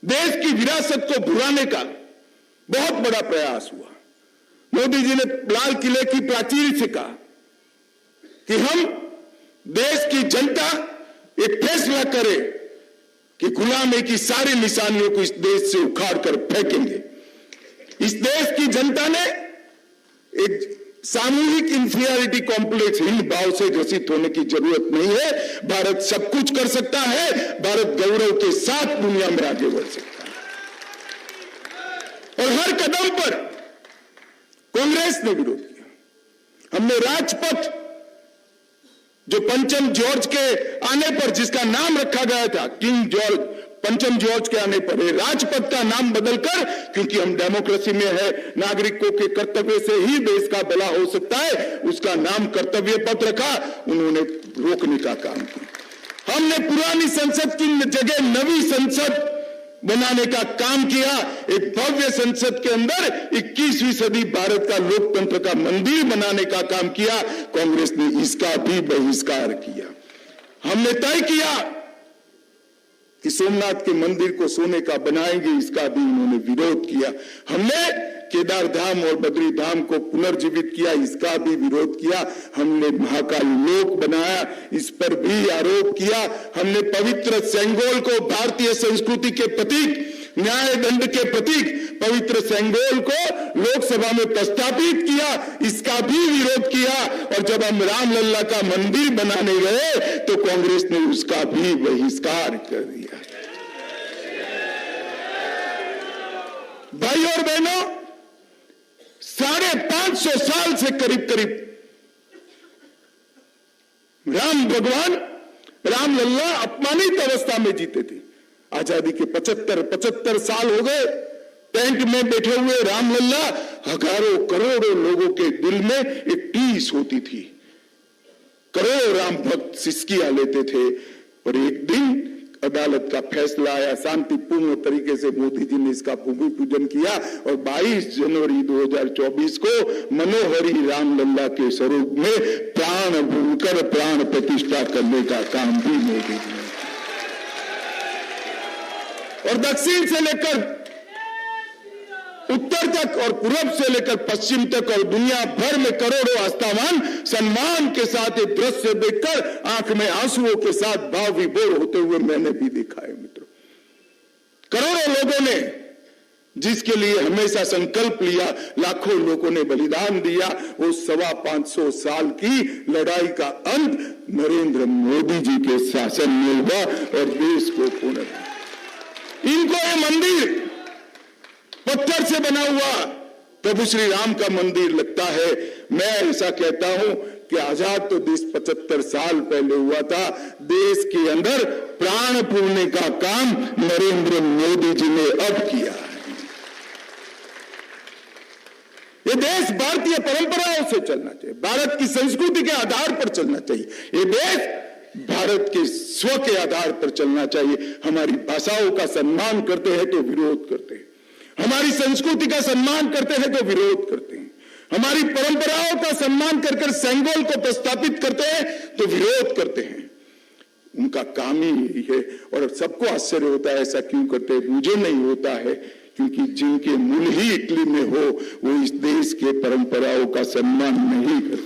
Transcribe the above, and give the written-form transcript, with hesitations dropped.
देश की विरासत को भुलाने का बहुत बड़ा प्रयास हुआ। मोदी जी ने लाल किले की प्राचीर से कहा कि हम देश की जनता एक फैसला करे कि गुलामी की सारी निशानियों को इस देश से उखाड़ कर फेंकेंगे। इस देश की जनता ने एक सामूहिक इंफीरियरिटी कॉम्प्लेक्स हिंद भाव से ग्रसित होने की जरूरत नहीं है। भारत सब कुछ कर सकता है, भारत गौरव के साथ दुनिया में आगे बढ़ सकता है। और हर कदम पर कांग्रेस ने विरोध किया। हमने राजपथ, जो पंचम जॉर्ज के आने पर जिसका नाम रखा गया था किंग जॉर्ज, पंचम जॉर्ज के आने पर राजपथ का नाम बदलकर, क्योंकि हम डेमोक्रेसी में है, नागरिकों के कर्तव्य से ही देश का भला हो सकता है, उसका नाम कर्तव्य पथ रखा। उन्होंने रोकने का काम किया। हमने पुरानी संसद की जगह नवी संसद बनाने का काम किया। एक भव्य संसद के अंदर 21वीं सदी भारत का लोकतंत्र का मंदिर बनाने का काम किया। कांग्रेस ने इसका भी बहिष्कार किया। हमने तय किया कि सोमनाथ के मंदिर को सोने का बनाएंगे, इसका भी उन्होंने विरोध किया। हमने केदार धाम और बद्री धाम को पुनर्जीवित किया, इसका भी विरोध किया। हमने महाकाली लोक बनाया, इस पर भी आरोप किया। हमने पवित्र सेंगोल को भारतीय संस्कृति के प्रतीक, न्याय दंड के प्रतीक पवित्र सेंगोल को लोकसभा में प्रस्तावित किया, इसका भी विरोध किया। और जब हम रामलल्ला का मंदिर बनाने गए तो कांग्रेस ने उसका भी बहिष्कार कर दिया। भाई और बहनों, 550 साल से करीब करीब राम भगवान रामलल्ला अपमानित अवस्था में जीते थे। आजादी के 75 साल हो गए। टेंट में बैठे हुए रामलल्ला हजारों करोड़ों लोगों के दिल में एक टीस होती थी। करोड़ों राम भक्त सिसकियां लेते थे। और एक दिन अदालत का फैसला आया, शांतिपूर्ण तरीके से मोदी जी ने इसका भूमि पूजन किया और 22 जनवरी 2024 को मनोहरी रामलल्ला के स्वरूप में प्राण भूलकर प्राण प्रतिष्ठा करने का काम भी मोदी जी ने। और दक्षिण से लेकर उत्तर तक और पूर्व से लेकर पश्चिम तक और दुनिया भर में करोड़ों आस्थावान सम्मान के साथ ये दृश्य देखकर आंख में आंसुओं के साथ भाव विभोर होते हुए मैंने भी देखा है। मित्रों, करोड़ों लोगों ने जिसके लिए हमेशा संकल्प लिया, लाखों लोगों ने बलिदान दिया, वो 525 साल की लड़ाई का अंत नरेंद्र मोदी जी के शासन में हुआ और देश को पुनः इनको ये मंदिर पत्थर से बना हुआ प्रभु श्री राम का मंदिर लगता है। मैं ऐसा कहता हूं कि आजाद तो देश 75 साल पहले हुआ था। देश के अंदर प्राण पूरने का काम नरेंद्र मोदी जी ने अब किया है। ये देश भारतीय परंपराओं से चलना चाहिए, भारत की संस्कृति के आधार पर चलना चाहिए। ये देश भारत के स्व के आधार पर चलना चाहिए। हमारी भाषाओं का सम्मान करते हैं तो विरोध करते हैं, हमारी संस्कृति का सम्मान करते हैं तो विरोध करते हैं, हमारी परंपराओं का सम्मान कर सेंगोल को प्रस्तापित करते हैं तो विरोध करते हैं। उनका काम ही यही है। और सबको आश्चर्य होता है ऐसा क्यों करते हैं। मुझे नहीं होता है, क्योंकि जिनके मूल ही इटली में हो वो इस देश के परंपराओं का सम्मान नहीं करते।